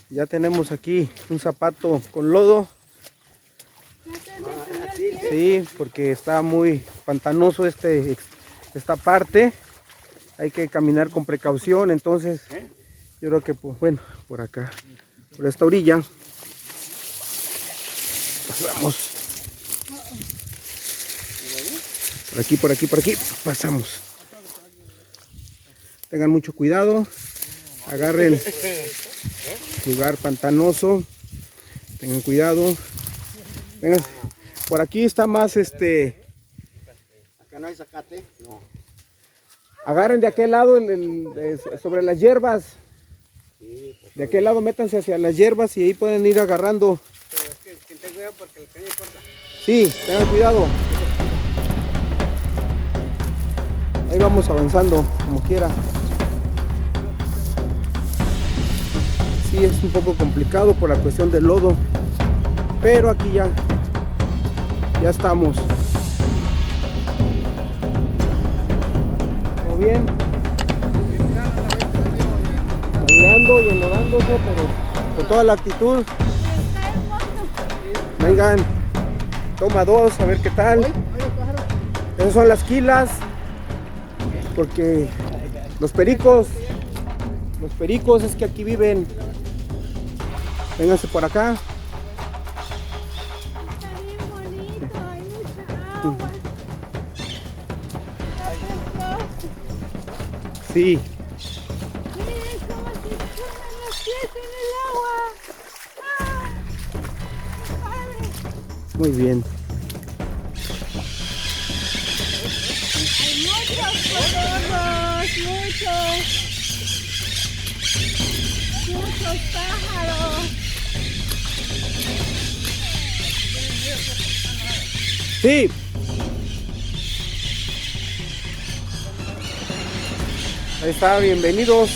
Ya tenemos aquí un zapato con lodo. Sí, porque está muy pantanoso esta parte. Hay que caminar con precaución. Entonces, yo creo que, pues, bueno, por acá, por esta orilla, pasamos. Por aquí, pasamos. Tengan mucho cuidado. Agarren lugar pantanoso. Tengan cuidado. Vengan. Por aquí está más Acá no hay zacate. No. Agarren de aquel lado sobre las hierbas. De aquel lado métanse hacia las hierbas y ahí pueden ir agarrando. Pero es que ten cuidado porque el caño corta. Sí, tengan cuidado. Ahí vamos avanzando, como quiera. Sí, es un poco complicado por la cuestión del lodo. Pero aquí ya estamos. ¿Todo bien? Caminando y enlodándose, pero con toda la actitud. Vengan, toma dos, a ver qué tal. Esas son las quilas. Porque los pericos es que aquí viven. Vénganse por acá. Está bien bonito, hay mucha agua. Sí, Miren cómo se ponen los pies en el agua. ¡Ah! ¡Qué padre! muy bien. Hay muchos cotorros, muchos pájaros. Sí. Ahí está, bienvenidos.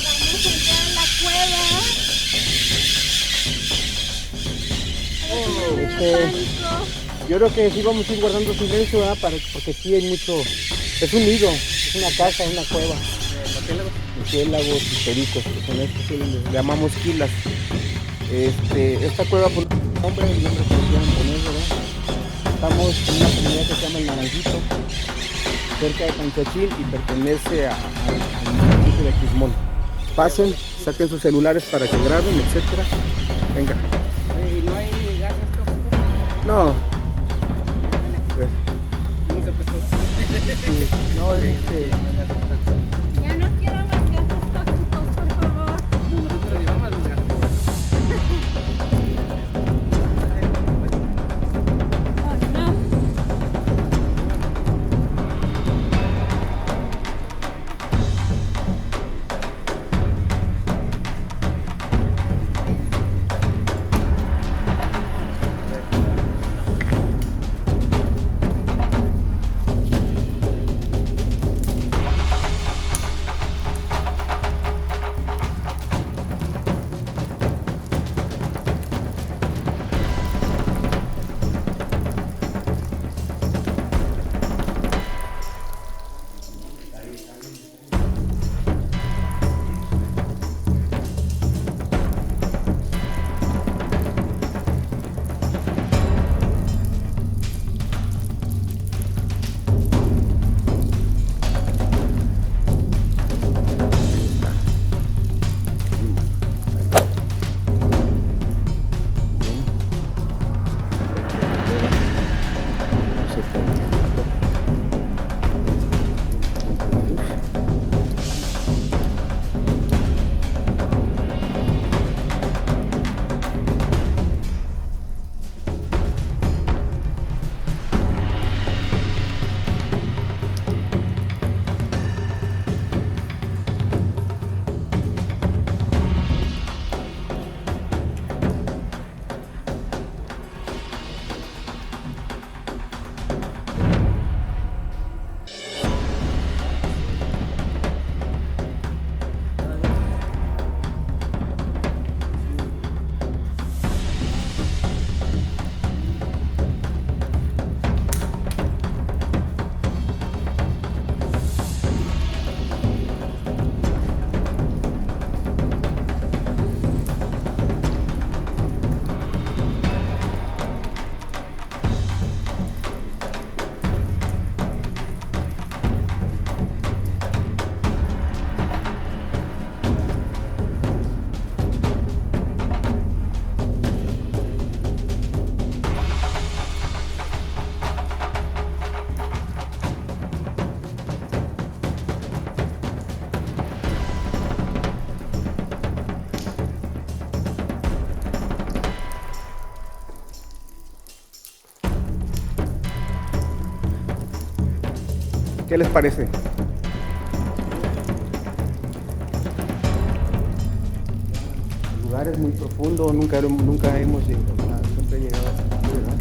Vamos a entrar a la cueva. A ver si no me da pánico. Yo creo que sí vamos a ir guardando silencio, ¿verdad? Porque sí hay mucho. Es un nido, es una casa, es una cueva. Murciélagos y pericos, que son estos que les llamamos quilas. Esta cueva, por nombre, el nombre que le quieran poner, ¿verdad? Estamos en una comunidad que se llama El Naranjito, cerca de Panchachín, y pertenece al municipio de Quismón. Pasen, saquen sus celulares para que graben, etcétera. Venga. ¿Y no hay gas esto? No. No se prestó. No, Ya no quiero más gases tóxicos, por favor. Nosotros llevamos los gas. Oh, no. ¿Qué les parece? El lugar es muy profundo, nunca hemos llegado, o sea, siempre he llegado hasta aquí, ¿verdad?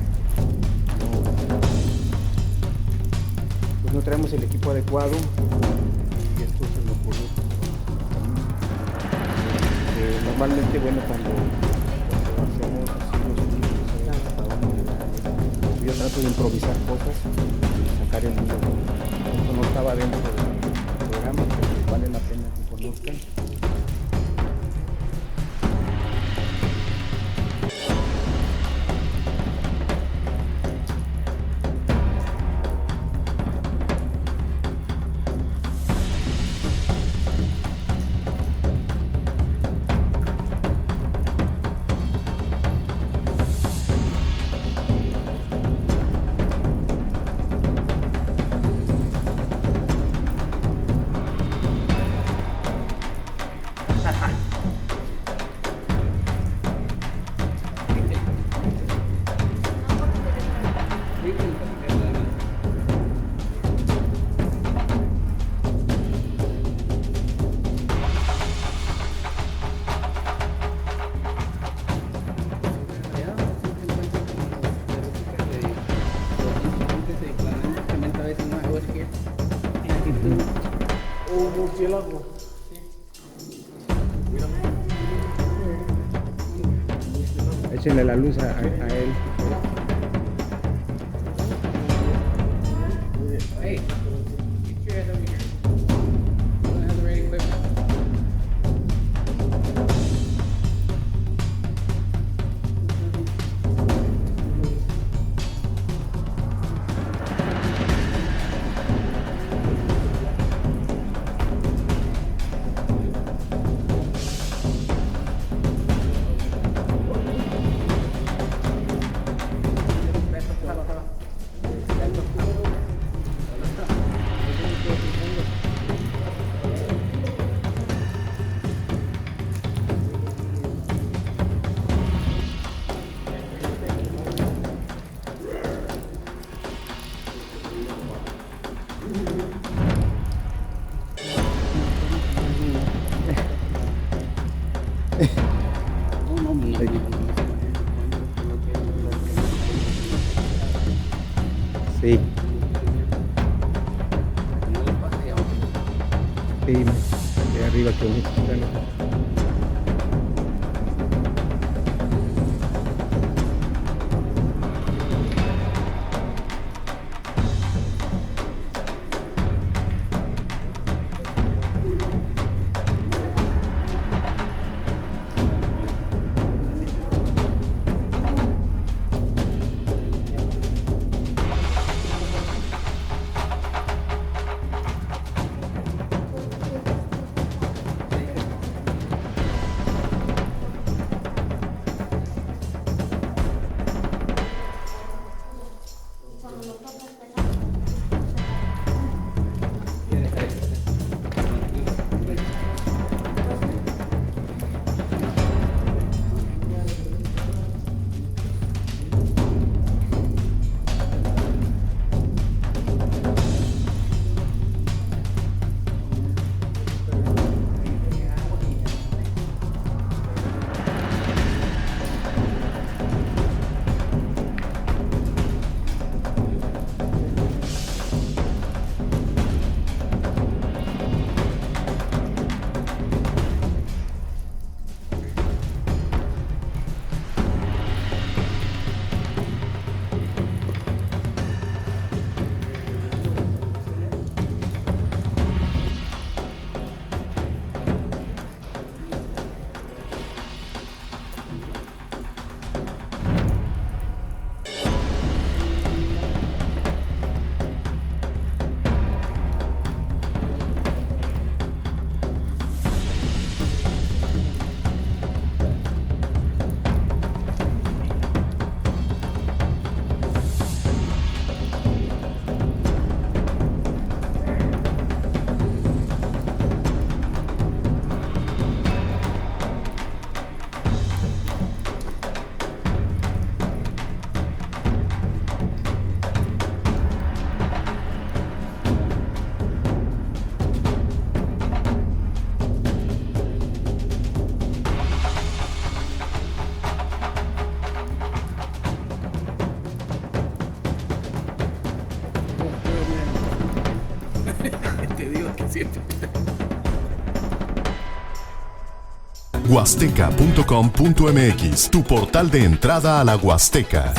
Pues no traemos el equipo adecuado y esto se me ocurrió. Normalmente, bueno, cuando hacemos así los libros, yo trato de improvisar cosas y sacar el libro. Esto no estaba dentro del programa, pero vale la pena que conozcan. Un murciélago. Échenle la luz a él. Hey, get your head over here. Don't have the right equipment. Sí, sí, de arriba que bonito está, ¿no? Huasteca.com.mx, tu portal de entrada a la Huasteca.